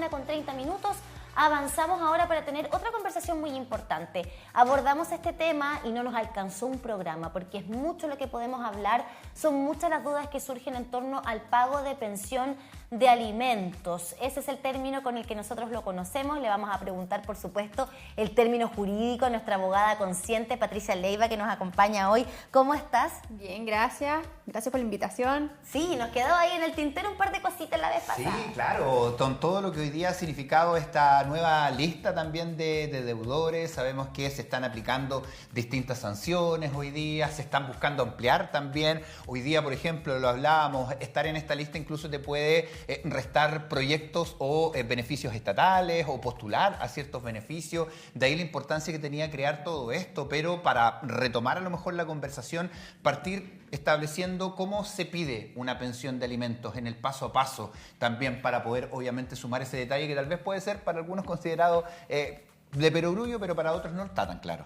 8:30. Avanzamos ahora para tener otra conversación muy importante. Abordamos este tema y no nos alcanzó un programa porque es mucho lo que podemos hablar. Son muchas las dudas que surgen en torno al pago de pensión de alimentos. Ese es el término con el que nosotros lo conocemos. Le vamos a preguntar, por supuesto, el término jurídico a nuestra abogada consciente, Patricia Leiva, que nos acompaña hoy. ¿Cómo estás? Bien, gracias. Gracias por la invitación. Sí, nos quedó ahí en el tintero un par de cositas la vez pasada. Sí, claro, con todo lo que hoy día ha significado esta nueva lista también de deudores. Sabemos que se están aplicando distintas sanciones hoy día, se están buscando ampliar también. Hoy día, por ejemplo, lo hablábamos, estar en esta lista incluso te puede restar proyectos o beneficios estatales o postular a ciertos beneficios. De ahí la importancia que tenía crear todo esto, pero para retomar a lo mejor la conversación, partir estableciendo cómo se pide una pensión de alimentos en el paso a paso, también para poder obviamente sumar ese detalle que tal vez puede ser para algunos considerado de perogrullo, pero para otros no está tan claro.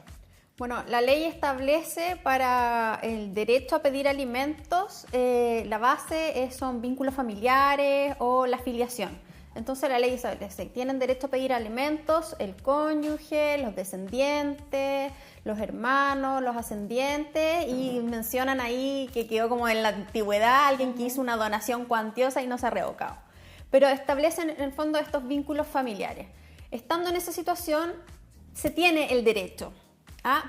Bueno, la ley establece para el derecho a pedir alimentos, la base son vínculos familiares o la filiación. Entonces la ley establece, tienen derecho a pedir alimentos el cónyuge, los descendientes, los hermanos, los ascendientes, y mencionan ahí que quedó como en la antigüedad alguien que hizo una donación cuantiosa y no se ha revocado. Pero establecen en el fondo estos vínculos familiares. Estando en esa situación, se tiene el derecho.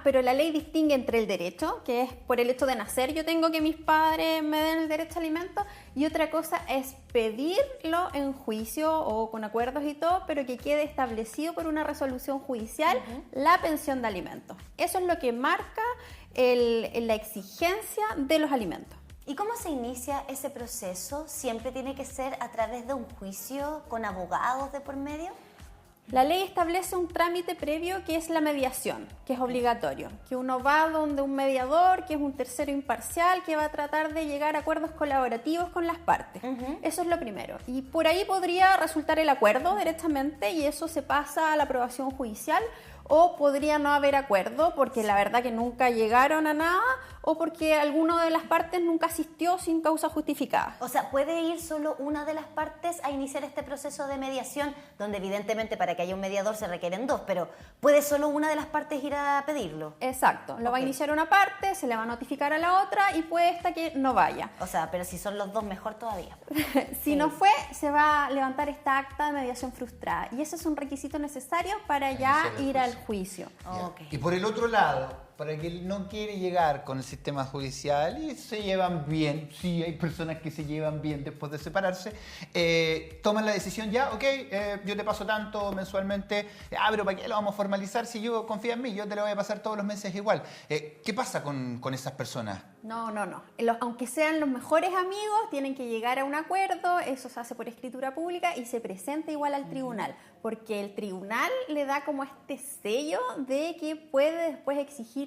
Pero la ley distingue entre el derecho, que es por el hecho de nacer, yo tengo que mis padres me den el derecho a alimentos, y otra cosa es pedirlo en juicio o con acuerdos y todo, pero que quede establecido por una resolución judicial la pensión de alimentos. Eso es lo que marca la exigencia de los alimentos. ¿Y cómo se inicia ese proceso? ¿Siempre tiene que ser a través de un juicio con abogados de por medio? La ley establece un trámite previo que es la mediación, que es obligatorio, que uno va donde un mediador, que es un tercero imparcial, que va a tratar de llegar a acuerdos colaborativos con las partes. Eso es lo primero. Y por ahí podría resultar el acuerdo directamente y eso se pasa a la aprobación judicial, o podría no haber acuerdo porque la verdad que nunca llegaron a nada o porque alguna de las partes nunca asistió sin causa justificada. O sea, ¿puede ir solo una de las partes a iniciar este proceso de mediación? Donde evidentemente para que haya un mediador se requieren dos, pero ¿puede solo una de las partes ir a pedirlo? Exacto, lo va a iniciar una parte, se le va a notificar a la otra y puede esta que no vaya. O sea, pero si son los dos mejor todavía. Si no fue, se va a levantar esta acta de mediación frustrada y ese es un requisito necesario para ya ir al juicio. Okay. Y por el otro lado, para el que no quiere llegar con el sistema judicial y se llevan bien, sí hay personas que se llevan bien después de separarse, toman la decisión ya, ok, yo te paso tanto mensualmente, pero ¿para qué lo vamos a formalizar si yo confío en mí? Yo te lo voy a pasar todos los meses igual. ¿Qué pasa con esas personas? No. Aunque sean los mejores amigos, tienen que llegar a un acuerdo, eso se hace por escritura pública y se presenta igual al tribunal, porque el tribunal le da como este sello de que puede después exigirse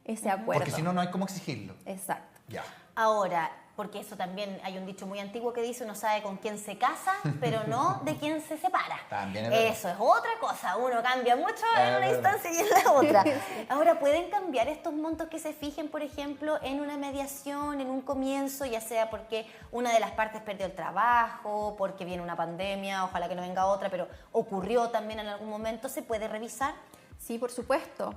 ese acuerdo. Porque si no, no hay cómo exigirlo. Exacto. Ya. Ahora, porque eso también hay un dicho muy antiguo que dice uno sabe con quién se casa, pero no de quién se separa. También es verdad. Eso es otra cosa, uno cambia mucho en una instancia y en la otra. Ahora, ¿pueden cambiar estos montos que se fijen, por ejemplo, en una mediación, en un comienzo, ya sea porque una de las partes perdió el trabajo, porque viene una pandemia, ojalá que no venga otra, pero ocurrió también en algún momento? ¿Se puede revisar? Sí, por supuesto.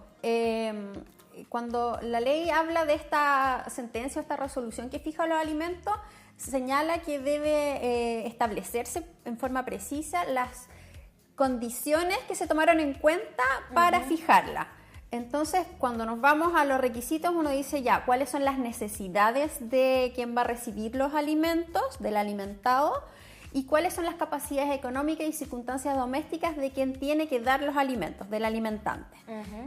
Cuando la ley habla de esta sentencia o esta resolución que fija los alimentos, señala que debe establecerse en forma precisa las condiciones que se tomaron en cuenta para fijarla. Entonces, cuando nos vamos a los requisitos, uno dice ya, ¿cuáles son las necesidades de quien va a recibir los alimentos, del alimentado? ¿Y cuáles son las capacidades económicas y circunstancias domésticas de quien tiene que dar los alimentos, del alimentante?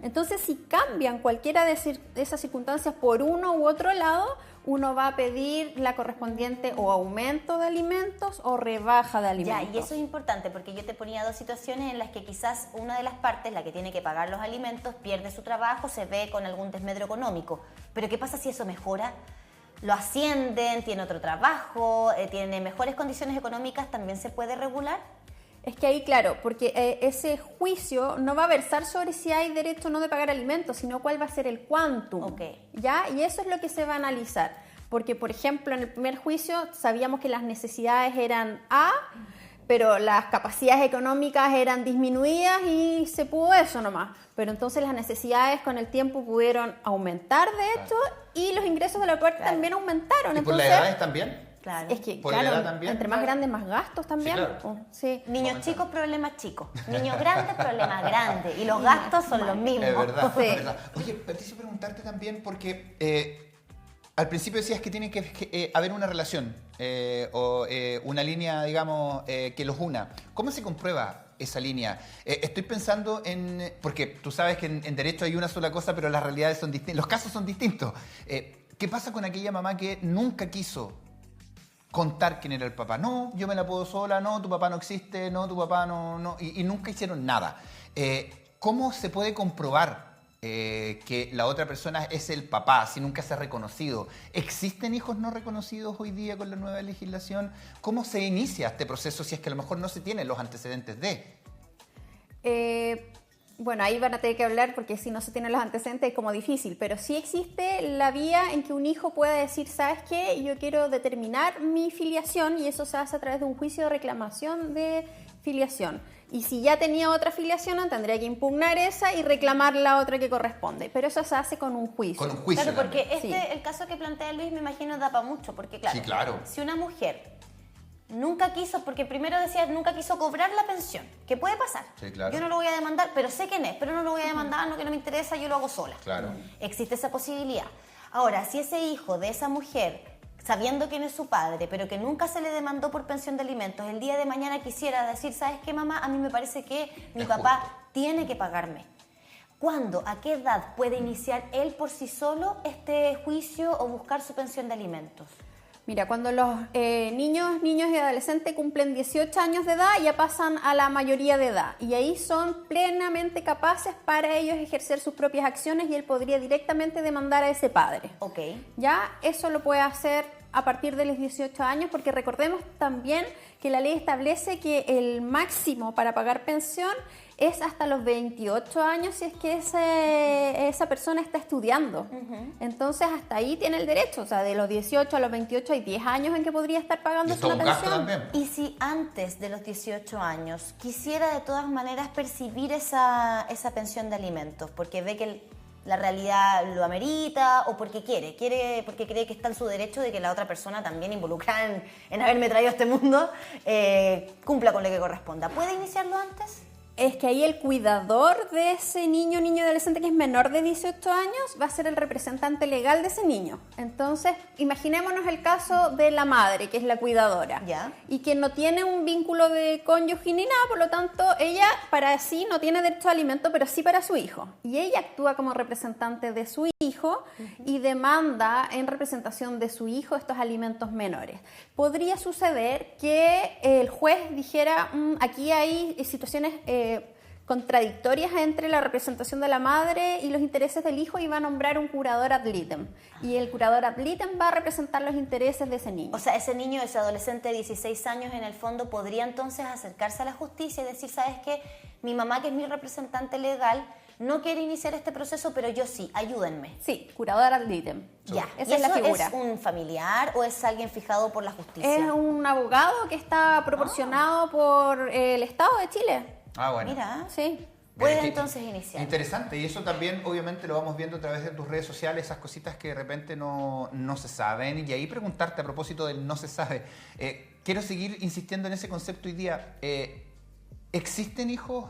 Entonces, si cambian cualquiera de esas circunstancias por uno u otro lado, uno va a pedir la correspondiente o aumento de alimentos o rebaja de alimentos. Ya, y eso es importante porque yo te ponía dos situaciones en las que quizás una de las partes, la que tiene que pagar los alimentos, pierde su trabajo, se ve con algún desmedro económico. Pero ¿qué pasa si eso mejora? Lo ascienden, tiene otro trabajo, tiene mejores condiciones económicas, ¿también se puede regular? Es que ahí, claro, porque ese juicio no va a versar sobre si hay derecho o no de pagar alimentos, sino cuál va a ser el quantum. Okay. ¿Ya? Y eso es lo que se va a analizar. Porque, por ejemplo, en el primer juicio sabíamos que las necesidades eran A, pero las capacidades económicas eran disminuidas y se pudo eso nomás. Pero entonces las necesidades con el tiempo pudieron aumentar, de hecho, y los ingresos de la puerta también aumentaron. ¿Y por entonces, las edades también? Claro. es que, ¿Por la edad claro, también? entre más grandes, más gastos también. Sí, claro. Sí. Niños chicos, problemas chicos. Niños grandes, problemas grandes. Y los gastos son los mismos. Es verdad, Sí. es verdad. Oye, Patricio, preguntarte también porque al principio decías que tiene que haber una relación o una línea, digamos, que los una. ¿Cómo se comprueba esa línea? Estoy pensando en... Porque tú sabes que en derecho hay una sola cosa, pero las realidades son distintas. Los casos son distintos. ¿Qué pasa con aquella mamá que nunca quiso contar quién era el papá? No, yo me la puedo sola, no, tu papá no existe, no, tu papá no, y nunca hicieron nada. ¿Cómo se puede comprobar que la otra persona es el papá si nunca se ha reconocido? ¿Existen hijos no reconocidos hoy día con la nueva legislación? ¿Cómo se inicia este proceso si es que a lo mejor no se tienen los antecedentes de? Bueno, ahí van a tener que hablar porque si no se tienen los antecedentes es como difícil, pero sí existe la vía en que un hijo pueda decir, ¿sabes qué? Yo quiero determinar mi filiación y eso se hace a través de un juicio de reclamación de filiación. Y si ya tenía otra filiación, tendría que impugnar esa y reclamar la otra que corresponde. Pero eso se hace con un juicio. Con un juicio. Claro, porque también. el caso que plantea Luis, me imagino, da para mucho. Porque, claro, Sí, claro. si una mujer nunca quiso, porque primero decía, nunca quiso cobrar la pensión, que puede pasar. Sí, claro. Yo no lo voy a demandar, pero sé quién es, pero no lo voy a demandar, no que no me interesa, yo lo hago sola. Claro. Existe esa posibilidad. Ahora, si ese hijo de esa mujer, sabiendo quién es su padre, pero que nunca se le demandó por pensión de alimentos, el día de mañana quisiera decir, ¿sabes qué, mamá? A mí me parece que mi papá tiene que pagarme. ¿Cuándo, a qué edad puede iniciar él por sí solo este juicio o buscar su pensión de alimentos? Mira, cuando los niños y adolescentes cumplen 18 años de edad, ya pasan a la mayoría de edad. Y ahí son plenamente capaces para ellos ejercer sus propias acciones y él podría directamente demandar a ese padre. Ok. Ya eso lo puede hacer a partir de los 18 años, porque recordemos también que la ley establece que el máximo para pagar pensión es hasta los 28 años si es que esa persona está estudiando. Entonces hasta ahí tiene el derecho, o sea, de los 18 a los 28 hay 10 años en que podría estar pagando una pensión. Y si antes de los 18 años quisiera de todas maneras percibir esa pensión de alimentos, porque ve que la realidad lo amerita o porque porque cree que está en su derecho de que la otra persona también involucrada en haberme traído a este mundo cumpla con lo que corresponda, ¿puede iniciarlo antes? Es que ahí el cuidador de ese niño o adolescente que es menor de 18 años va a ser el representante legal de ese niño. Entonces, imaginémonos el caso de la madre, que es la cuidadora, ¿ya? Y que no tiene un vínculo de cónyuge ni nada, por lo tanto, ella para sí no tiene derecho a alimento, pero sí para su hijo. Y ella actúa como representante de su hijo y demanda en representación de su hijo estos alimentos menores. Podría suceder que el juez dijera, aquí hay situaciones contradictorias entre la representación de la madre y los intereses del hijo y va a nombrar un curador ad litem. Y el curador ad litem va a representar los intereses de ese niño. O sea, ese niño, ese adolescente de 16 años, en el fondo, podría entonces acercarse a la justicia y decir, ¿sabes qué? Mi mamá, que es mi representante legal, no quiere iniciar este proceso, pero yo sí, ayúdenme. Sí, curador ad litem. Ya, esa es la figura. ¿Es un familiar o es alguien fijado por la justicia? Es un abogado que está proporcionado por el Estado de Chile. Ah, bueno. Mira, Sí. puede entonces iniciar. Interesante, y eso también obviamente lo vamos viendo a través de tus redes sociales, esas cositas que de repente no se saben. Y ahí preguntarte a propósito del no se sabe, quiero seguir insistiendo en ese concepto hoy día. ¿Existen hijos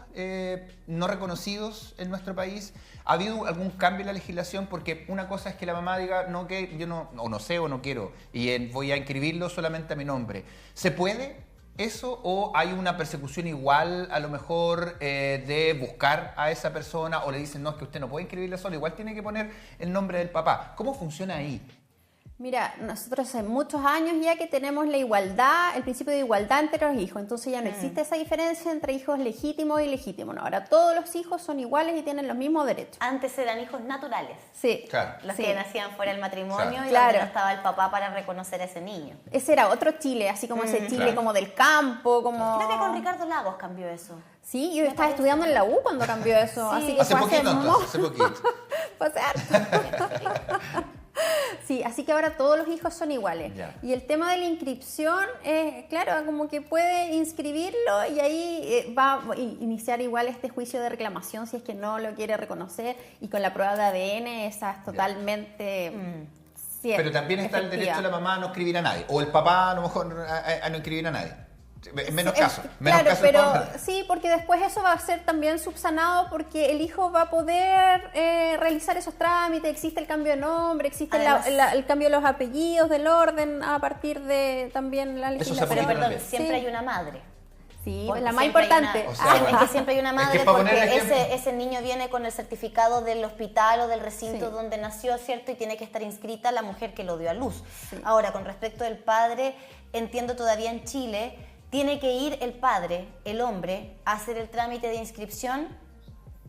no reconocidos en nuestro país? ¿Ha habido algún cambio en la legislación? Porque una cosa es que la mamá diga, no, que yo no sé o no quiero, y voy a inscribirlo solamente a mi nombre. ¿Se puede eso o hay una persecución igual a lo mejor de buscar a esa persona o le dicen, no, es que usted no puede inscribirle solo, igual tiene que poner el nombre del papá? ¿Cómo funciona ahí? Mira, nosotros hace muchos años ya que tenemos la igualdad, el principio de igualdad entre los hijos, entonces ya no existe esa diferencia entre hijos legítimos y ilegítimos. No, ahora todos los hijos son iguales y tienen los mismos derechos. Antes eran hijos naturales. Sí. Claro. Los Sí. que nacían fuera del matrimonio Claro. y Claro. donde no estaba el papá para reconocer a ese niño. Ese era otro Chile, así como ese Chile Claro. como del campo, como... Creo que con Ricardo Lagos cambió eso. Sí, yo estaba estudiando en la U cuando cambió eso, Sí. así que Hace fue poquito hace entonces, hace poquito. fue hace harto. Sí, así que ahora todos los hijos son iguales. Ya. Y el tema de la inscripción, claro, como que puede inscribirlo y ahí va a iniciar igual este juicio de reclamación si es que no lo quiere reconocer, y con la prueba de ADN esa es totalmente cierta. Pero también está el efectiva. derecho de la mamá a no escribir a nadie, o el papá a lo mejor a no escribir a nadie. Menos casos. Claro, casos pero podemos ver. sí, porque después eso va a ser también subsanado porque el hijo va a poder realizar esos trámites, existe el cambio de nombre, existe Además, el cambio de los apellidos, del orden, a partir de también la Eso se legislación. Pero aplica perdón, también. siempre Sí. hay una madre. Sí, Porque la más siempre hay importante. una- O sea, es que siempre hay una es madre que para poner porque ejemplo- ese niño viene con el certificado del hospital o del recinto Sí. donde nació, ¿cierto? Y tiene que estar inscrita la mujer que lo dio a luz. Ahora, con respecto del padre, entiendo todavía en Chile, tiene que ir el padre, el hombre, a hacer el trámite de inscripción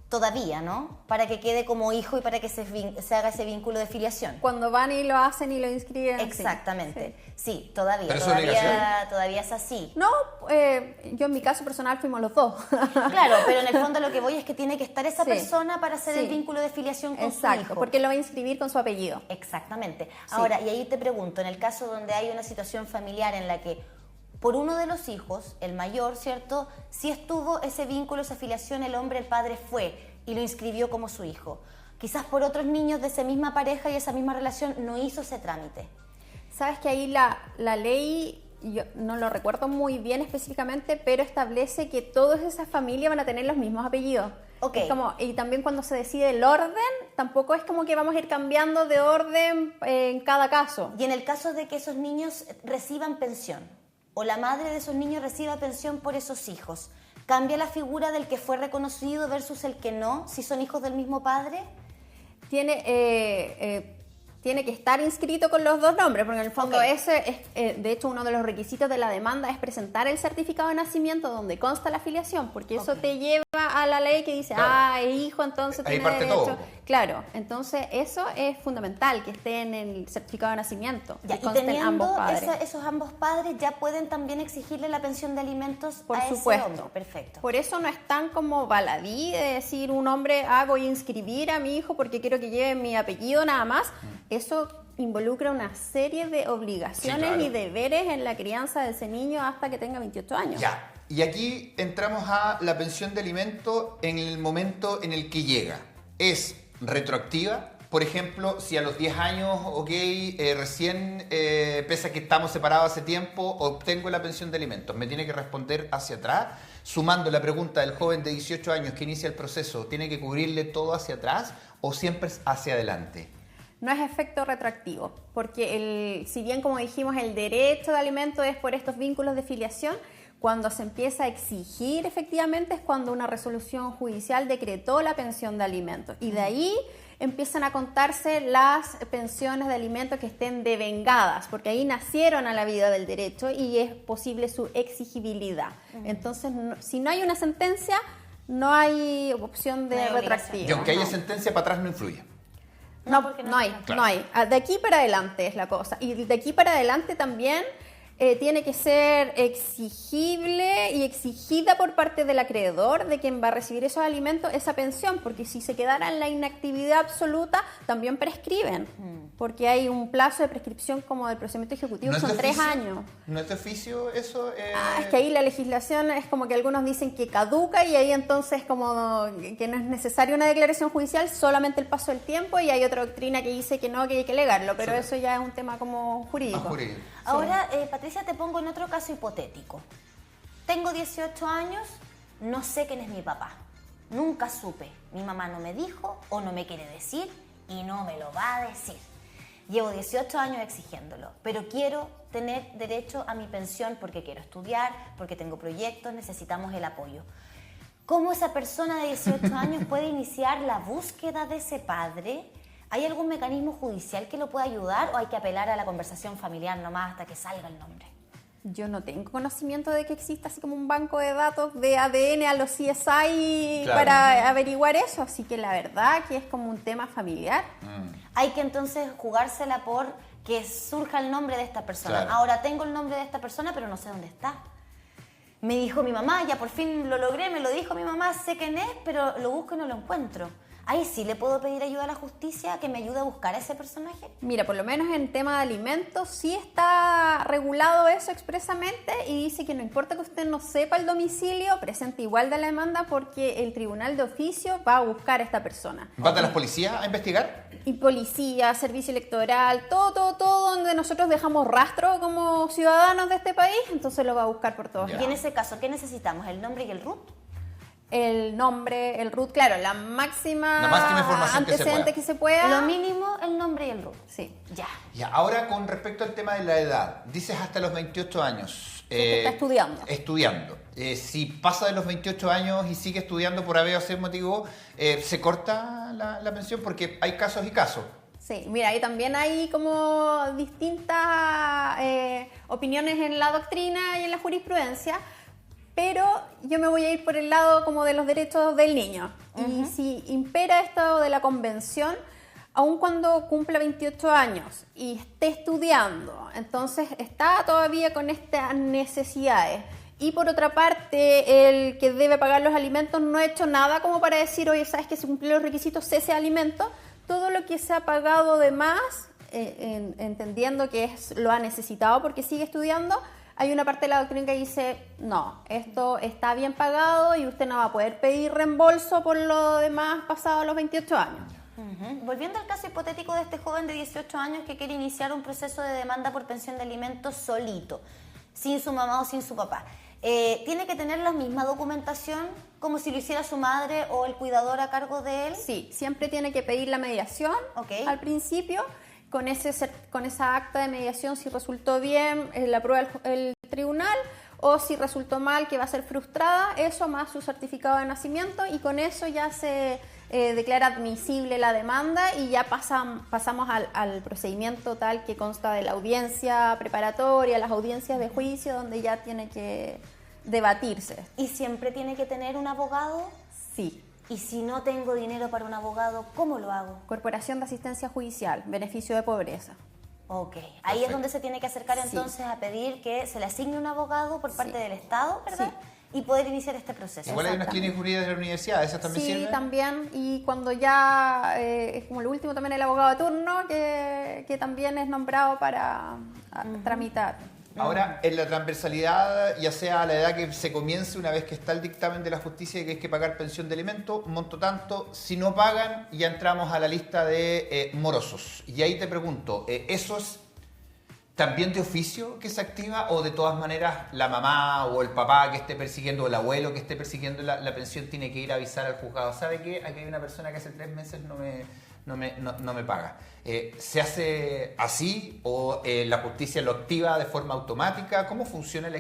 todavía, ¿no? Para que quede como hijo y para que se haga ese vínculo de filiación. Cuando van y lo hacen y lo inscriben. sí. Exactamente. Sí. Sí, todavía. Pero es obligación. Todavía es así. No, yo en mi caso personal fuimos los dos. Claro, pero en el fondo lo que voy es que tiene que estar esa Sí. persona para hacer el Sí. vínculo de filiación con su Exacto, hijo. porque lo va a inscribir con su apellido. Exactamente. Ahora, y ahí te pregunto, en el caso donde hay una situación familiar en la que por uno de los hijos, el mayor, ¿cierto? Si estuvo ese vínculo, esa filiación, el hombre, el padre fue y lo inscribió como su hijo. Quizás por otros niños de esa misma pareja y esa misma relación no hizo ese trámite. Sabes que ahí la ley, yo no lo recuerdo muy bien específicamente, pero establece que todas esas familias van a tener los mismos apellidos. Ok. Es como, y también cuando se decide el orden, tampoco es como que vamos a ir cambiando de orden en cada caso. Y en el caso de que esos niños reciban pensión o la madre de esos niños reciba pensión por esos hijos, ¿cambia la figura del que fue reconocido versus el que no, si son hijos del mismo padre? Tiene que estar inscrito con los dos nombres, porque en el fondo Ok. ese es, de hecho, uno de los requisitos de la demanda es presentar el certificado de nacimiento donde consta la afiliación, porque eso te lleva a la ley que dice, Claro. es hijo, entonces Ahí tiene parte derecho. todo. Claro, entonces eso es fundamental, que esté en el certificado de nacimiento, Ya, que y consten teniendo ambos padres. esos ambos padres ya pueden también exigirle la pensión de alimentos Por a supuesto. ese hombre. Perfecto. Por eso no es tan como baladí de decir un hombre, voy a inscribir a mi hijo porque quiero que lleve mi apellido nada más. Eso involucra una serie de obligaciones Sí, claro. y deberes en la crianza de ese niño hasta que tenga 28 años. Ya. Y aquí entramos a la pensión de alimento en el momento en el que llega. ¿Es retroactiva? Por ejemplo, si a los 10 años, recién, pese a que estamos separados hace tiempo, obtengo la pensión de alimentos, ¿me tiene que responder hacia atrás? Sumando la pregunta del joven de 18 años que inicia el proceso, ¿tiene que cubrirle todo hacia atrás o siempre es hacia adelante? No es efecto retroactivo, porque si bien como dijimos el derecho de alimento es por estos vínculos de filiación, cuando se empieza a exigir efectivamente es cuando una resolución judicial decretó la pensión de alimentos y de ahí empiezan a contarse las pensiones de alimentos que estén devengadas, porque ahí nacieron a la vida del derecho y es posible su exigibilidad. Entonces, si no hay una sentencia, no hay opción de No hay obligación. retroactivo. Y aunque haya no. sentencia, para atrás no influye. No, porque no hay, Claro. no hay. De aquí para adelante es la cosa. Y de aquí para adelante también tiene que ser exigible y exigida por parte del acreedor de quien va a recibir esos alimentos esa pensión, porque si se quedara en la inactividad absoluta, también prescriben, porque hay un plazo de prescripción como del procedimiento ejecutivo, ¿No es son de 3 oficio? años. ¿No es de oficio eso? Es que ahí la legislación es como que algunos dicen que caduca y ahí entonces como que no es necesaria una declaración judicial, solamente el paso del tiempo, y hay otra doctrina que dice que no, que hay que legarlo, pero Sí. eso ya es un tema como jurídico. Más jurídico. Ahora, Patricia, te pongo en otro caso hipotético. Tengo 18 años, no sé quién es mi papá. Nunca supe. Mi mamá no me dijo o no me quiere decir y no me lo va a decir. Llevo 18 años exigiéndolo, pero quiero tener derecho a mi pensión porque quiero estudiar, porque tengo proyectos, necesitamos el apoyo. ¿Cómo esa persona de 18 años puede iniciar la búsqueda de ese padre? ¿Hay algún mecanismo judicial que lo pueda ayudar o hay que apelar a la conversación familiar nomás hasta que salga el nombre? Yo no tengo conocimiento de que exista así como un banco de datos de ADN a los CSI Claro. para averiguar eso, así que la verdad que es como un tema familiar. Hay que entonces jugársela por que surja el nombre de esta persona. Claro. Ahora tengo el nombre de esta persona, pero no sé dónde está. Me dijo mi mamá, ya por fin lo logré, me lo dijo mi mamá, sé quién es, pero lo busco y no lo encuentro. ahí sí le puedo pedir ayuda a la justicia que me ayude a buscar a ese personaje. Mira, por lo menos en tema de alimentos sí está regulado eso expresamente y dice que no importa que usted no sepa el domicilio, presente igual de la demanda porque el tribunal de oficio va a buscar a esta persona. ¿Van a las policías a investigar? Y policía, servicio electoral, todo donde nosotros dejamos rastro como ciudadanos de este país, entonces lo va a buscar por todos Ya. Y lados. en ese caso, ¿qué necesitamos? ¿El nombre y el RUT? El nombre, el RUT, claro, la máxima información que se antecedente pueda. que se pueda. Lo mínimo, el nombre y el RUT. Sí. Ya. Ya, ahora con respecto al tema de la edad, dices hasta los 28 años. que está estudiando. Estudiando. Si pasa de los 28 años y sigue estudiando por haber o ser motivo, ¿se corta la pensión? Porque hay casos y casos. Sí, mira, ahí también hay como distintas opiniones en la doctrina y en la jurisprudencia, pero yo me voy a ir por el lado como de los derechos del niño. Y si impera esto de la convención, aun cuando cumpla 28 años y esté estudiando, entonces está todavía con estas necesidades. Y por otra parte, el que debe pagar los alimentos no ha hecho nada como para decir, oye, ¿sabes que si cumple los requisitos ese alimento? Todo lo que se ha pagado de más, entendiendo que lo ha necesitado porque sigue estudiando, hay una parte de la doctrina que dice, no, esto está bien pagado y usted no va a poder pedir reembolso por lo demás pasado los 28 años. Volviendo al caso hipotético de este joven de 18 años que quiere iniciar un proceso de demanda por pensión de alimentos solito, sin su mamá o sin su papá. ¿Tiene que tener la misma documentación como si lo hiciera su madre o el cuidador a cargo de él? Sí, siempre tiene que pedir la mediación al principio. Con esa acta de mediación, si resultó bien, la aprueba el tribunal, o si resultó mal, que va a ser frustrada, eso más su certificado de nacimiento, y con eso ya se declara admisible la demanda y ya pasamos al procedimiento tal que consta de la audiencia preparatoria, las audiencias de juicio, donde ya tiene que debatirse. ¿Y siempre tiene que tener un abogado? Sí. Y si no tengo dinero para un abogado, ¿cómo lo hago? Corporación de Asistencia Judicial, beneficio de pobreza. Ok, ahí es donde se tiene que acercar entonces a pedir que se le asigne un abogado por parte del Estado, ¿verdad? Sí. Y poder iniciar este proceso. Igual hay unas clínicas jurídicas de la universidad, ¿esas también sirven? Sí, también, y cuando ya es como lo último también el abogado de turno, que también es nombrado para tramitar. Ahora, en la transversalidad, ya sea a la edad que se comience, una vez que está el dictamen de la justicia de que hay que pagar pensión de alimentos, monto tanto, si no pagan, ya entramos a la lista de morosos. Y ahí te pregunto, ¿eso es también de oficio que se activa o de todas maneras la mamá o el papá que esté persiguiendo o el abuelo que esté persiguiendo la pensión tiene que ir a avisar al juzgado? ¿Sabe qué? Aquí hay una persona que hace 3 meses no me paga. ¿Se hace así o la justicia lo activa de forma automática? ¿Cómo funciona la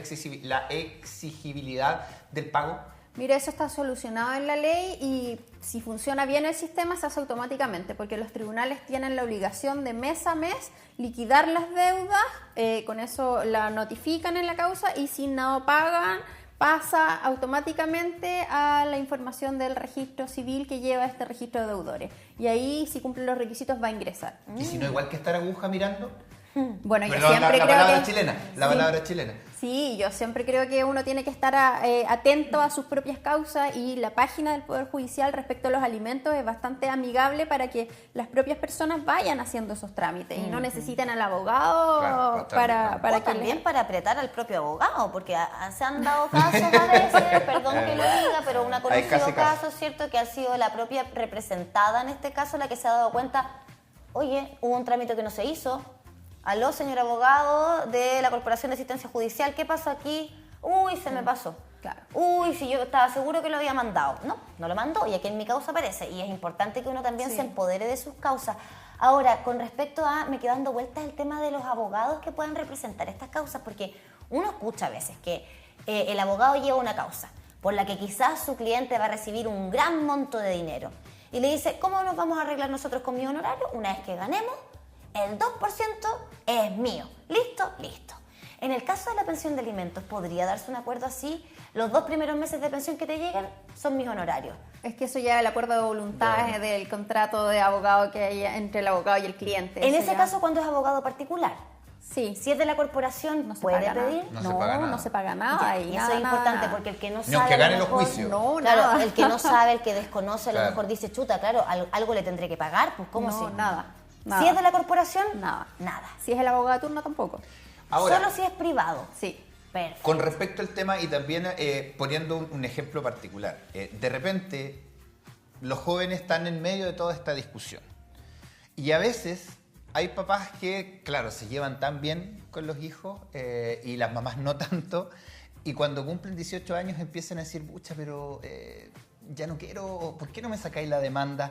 exigibilidad del pago? Mira, eso está solucionado en la ley y si funciona bien el sistema se hace automáticamente porque los tribunales tienen la obligación de mes a mes liquidar las deudas, con eso la notifican en la causa y si no pagan pasa automáticamente a la información del registro civil que lleva este registro de deudores. Y ahí, si cumple los requisitos, va a ingresar. ¿Y si no, igual que estar aguja mirando? Bueno, yo Perdón, siempre la creo palabra que... chilena, la Sí. palabra chilena. Sí, yo siempre creo que uno tiene que estar atento a sus propias causas y la página del Poder Judicial respecto a los alimentos es bastante amigable para que las propias personas vayan haciendo esos trámites y no necesiten al abogado Claro, para O que también para apretar al propio abogado, porque se han dado casos a veces, perdón que lo diga, pero un Hay conocido caso y caso. caso, ¿cierto? Que ha sido la propia representada en este caso la que se ha dado cuenta, oye, hubo un trámite que no se hizo. Aló, señor abogado de la Corporación de Asistencia Judicial, ¿qué pasó aquí? Uy, se me pasó. Claro. Uy, si yo estaba seguro que lo había mandado. No lo mandó y aquí en mi causa aparece. Y es importante que uno también se empodere de sus causas. Ahora, con respecto a, me quedo dando vueltas el tema de los abogados que pueden representar estas causas, porque uno escucha a veces que el abogado lleva una causa por la que quizás su cliente va a recibir un gran monto de dinero. Y le dice, ¿cómo nos vamos a arreglar nosotros con mi honorario? Una vez que ganemos, el 2% es mío. ¿Listo? Listo. En el caso de la pensión de alimentos, ¿podría darse un acuerdo así? Los 2 primeros meses de pensión que te llegan son mis honorarios. Es que eso ya es el acuerdo de voluntades del contrato de abogado que hay entre el abogado y el cliente. En Eso ese ya- caso, cuando es abogado particular. Sí. Si es de la corporación, No se ¿puede paga nada. pedir? No se paga nada. No se paga nada. Ya, y y eso nada, es importante nada. porque el que no Ni sabe. aunque a lo gane los mejor- juicios. No, Claro, nada. el que no sabe, el que desconoce, a lo Claro. mejor dice, chuta, claro, algo le tendré que pagar, pues ¿cómo No, si? nada. Si es de la corporación, Nada. nada. Si es el abogado de turno, tampoco. Ahora, Solo si es privado. Sí. Perfecto. con respecto al tema y también poniendo un ejemplo particular, de repente los jóvenes están en medio de toda esta discusión y a veces hay papás que, claro, se llevan tan bien con los hijos y las mamás no tanto, y cuando cumplen 18 años empiezan a decir, pucha, pero ya no quiero, ¿por qué no me sacáis la demanda?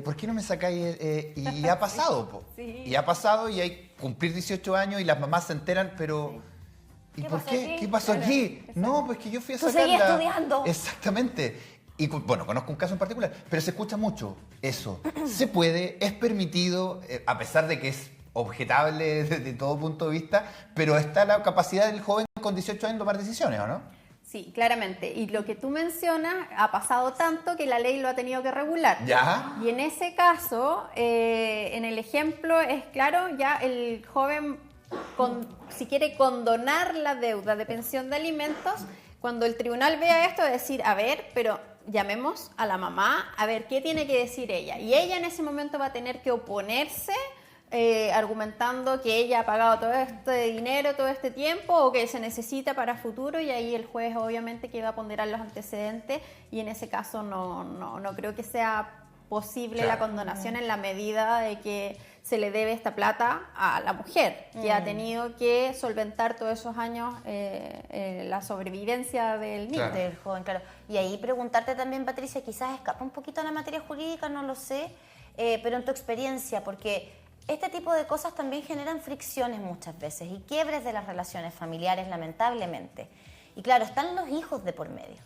¿Por qué no me sacáis? Y ha pasado, po. Sí. Y ha pasado y hay cumplir 18 años y las mamás se enteran, pero... Sí. ¿Y ¿Qué por pasó qué? aquí? ¿Qué pasó Claro, aquí? exacto. No, pues que yo fui a Tú sacarla. seguías estudiando. Exactamente. Y bueno, conozco un caso en particular, pero se escucha mucho eso. Se puede, es permitido, a pesar de que es objetable desde todo punto de vista, pero está la capacidad del joven con 18 años de tomar decisiones, ¿o no? Sí, claramente. Y lo que tú mencionas ha pasado tanto que la ley lo ha tenido que regular. Ya. Y en ese caso, en el ejemplo es claro, ya el joven, si quiere condonar la deuda de pensión de alimentos, cuando el tribunal vea esto, va a decir, a ver, pero llamemos a la mamá, a ver qué tiene que decir ella. Y ella en ese momento va a tener que oponerse, argumentando que ella ha pagado todo este dinero, todo este tiempo, o que se necesita para futuro, y ahí el juez obviamente que va a ponderar los antecedentes, y en ese caso no creo que sea posible la Claro. condonación en la medida de que se le debe esta plata a la mujer, que ha tenido que solventar todos esos años la sobrevivencia del niño. Claro. Del joven, claro. Y ahí preguntarte también, Patricia, quizás escapa un poquito a la materia jurídica, no lo sé, pero en tu experiencia, porque este tipo de cosas también generan fricciones muchas veces y quiebres de las relaciones familiares, lamentablemente. Y claro, están los hijos de por medio.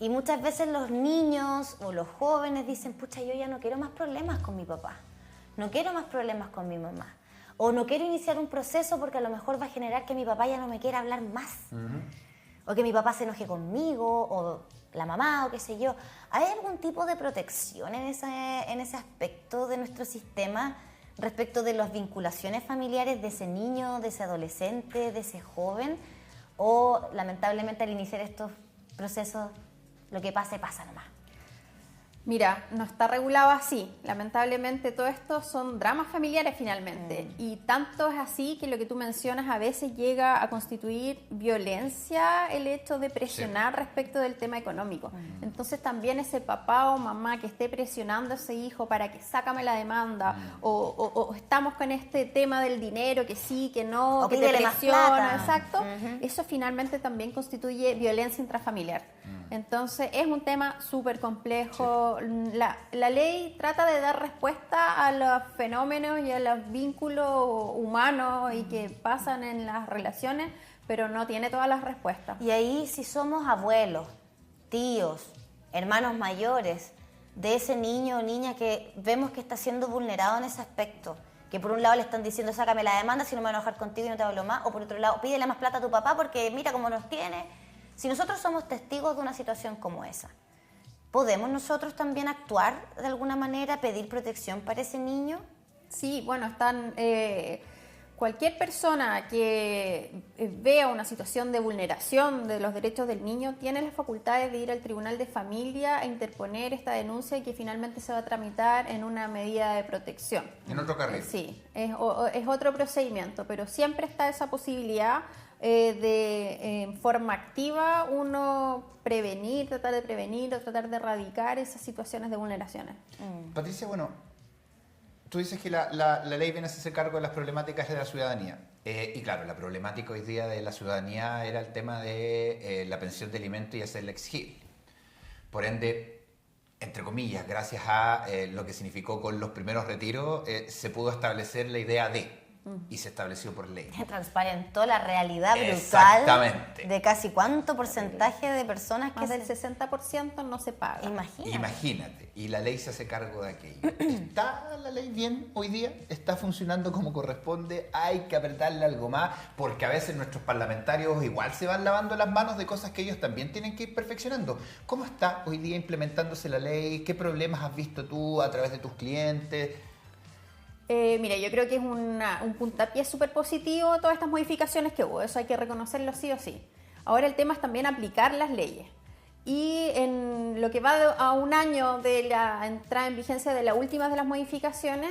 Y muchas veces los niños o los jóvenes dicen, pucha, yo ya no quiero más problemas con mi papá, no quiero más problemas con mi mamá, o no quiero iniciar un proceso porque a lo mejor va a generar que mi papá ya no me quiera hablar más, o que mi papá se enoje conmigo, o la mamá, o qué sé yo. ¿Hay algún tipo de protección en ese aspecto de nuestro sistema respecto de las vinculaciones familiares de ese niño, de ese adolescente, de ese joven? ¿O lamentablemente al iniciar estos procesos lo que pase, pasa nomás? Mira, no está regulado así. Lamentablemente todo esto son dramas familiares finalmente. Y tanto es así que lo que tú mencionas a veces llega a constituir violencia el hecho de presionar respecto del tema económico. Entonces también ese papá o mamá que esté presionando a ese hijo para que sácame la demanda o estamos con este tema del dinero, que sí, que no, O que te pídele más presiona, plata. exacto, eso finalmente también constituye violencia intrafamiliar. Entonces es un tema súper complejo. La ley trata de dar respuesta a los fenómenos y a los vínculos humanos y que pasan en las relaciones, pero no tiene todas las respuestas. Y ahí si somos abuelos, tíos, hermanos mayores de ese niño o niña que vemos que está siendo vulnerado en ese aspecto, que por un lado le están diciendo sácame la demanda si no me voy a enojar contigo y no te hablo más, o por otro lado pídele más plata a tu papá porque mira cómo nos tiene. Si nosotros somos testigos de una situación como esa, ¿podemos nosotros también actuar de alguna manera, pedir protección para ese niño? Sí, bueno, cualquier persona que vea una situación de vulneración de los derechos del niño tiene las facultades de ir al Tribunal de Familia a interponer esta denuncia y que finalmente se va a tramitar en una medida de protección. En otro carril. Sí, es otro procedimiento, pero siempre está esa posibilidad de en forma activa uno tratar de prevenir o tratar de erradicar esas situaciones de vulneraciones. Patricia, bueno, tú dices que la ley viene a hacerse cargo de las problemáticas de la ciudadanía. Y claro, la problemática hoy día de la ciudadanía era el tema de la pensión de alimento y hacerla exigible. Por ende, entre comillas, gracias a lo que significó con los primeros retiros, se pudo establecer la idea de, y se estableció por ley. Transparentó la realidad brutal Exactamente. de casi cuánto porcentaje de personas que Más del 60% no se paga. Imagínate, y la ley se hace cargo de aquello. ¿Está la ley bien hoy día? ¿Está funcionando como corresponde? Hay que apretarle algo más, porque a veces nuestros parlamentarios igual se van lavando las manos de cosas que ellos también tienen que ir perfeccionando. ¿Cómo está hoy día implementándose la ley? ¿Qué problemas has visto tú a través de tus clientes? Mira, yo creo que es un puntapié súper positivo todas estas modificaciones que hubo, eso hay que reconocerlo sí o sí. Ahora el tema es también aplicar las leyes. Y en lo que va a un año de la entrada en vigencia de la última de las modificaciones,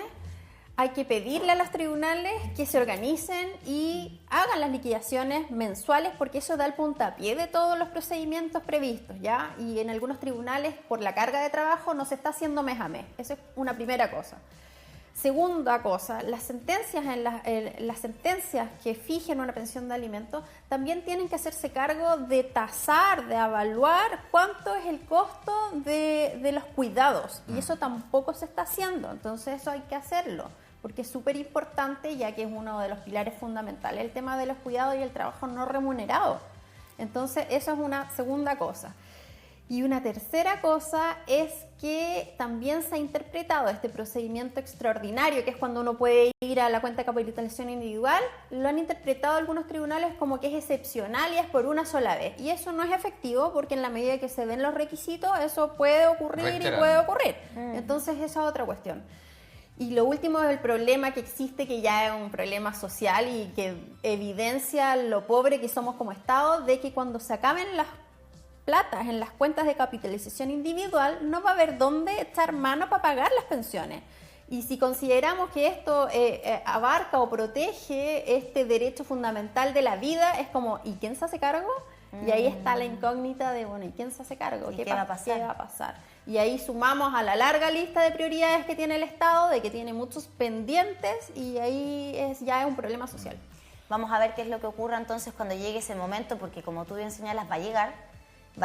hay que pedirle a los tribunales que se organicen y hagan las liquidaciones mensuales, porque eso da el puntapié de todos los procedimientos previstos, ¿ya? Y en algunos tribunales, por la carga de trabajo, no se está haciendo mes a mes. Esa es una primera cosa. Segunda cosa, las sentencias las sentencias que fijen una pensión de alimentos también tienen que hacerse cargo de tasar, de evaluar cuánto es el costo de los cuidados, y eso tampoco se está haciendo. Entonces eso hay que hacerlo, porque es súper importante, ya que es uno de los pilares fundamentales, el tema de los cuidados y el trabajo no remunerado. Entonces eso es una segunda cosa. Y una tercera cosa es que también se ha interpretado este procedimiento extraordinario, que es cuando uno puede ir a la cuenta de capitalización individual, lo han interpretado algunos tribunales como que es excepcional y es por una sola vez. Y eso no es efectivo, porque en la medida que se den los requisitos, eso puede ocurrir y puede ocurrir. Entonces esa es otra cuestión. Y lo último es el problema que existe, que ya es un problema social y que evidencia lo pobre que somos como Estado, de que cuando se acaben las platas en las cuentas de capitalización individual, no va a haber dónde echar mano para pagar las pensiones. Y si consideramos que esto abarca o protege este derecho fundamental de la vida, es como, ¿y quién se hace cargo? Y ahí está la incógnita de, bueno, ¿y quién se hace cargo? ¿Qué va a pasar? ¿Qué va a pasar? Y ahí sumamos a la larga lista de prioridades que tiene el Estado, de que tiene muchos pendientes, y ahí ya es un problema social. Vamos a ver qué es lo que ocurra entonces cuando llegue ese momento, porque como tú bien señalas, va a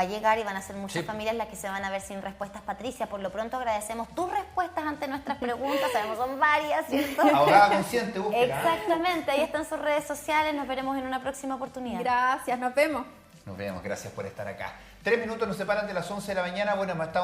llegar y van a ser muchas familias las que se van a ver sin respuestas. Patricia, por lo pronto agradecemos tus respuestas ante nuestras preguntas, sabemos son varias, ¿cierto? Abogada consciente, búsquela. Exactamente, ahí están sus redes sociales, nos veremos en una próxima oportunidad. Gracias, nos vemos. Nos vemos, gracias por estar acá. 3 minutos nos separan de las 11 de la mañana, bueno, hemos estado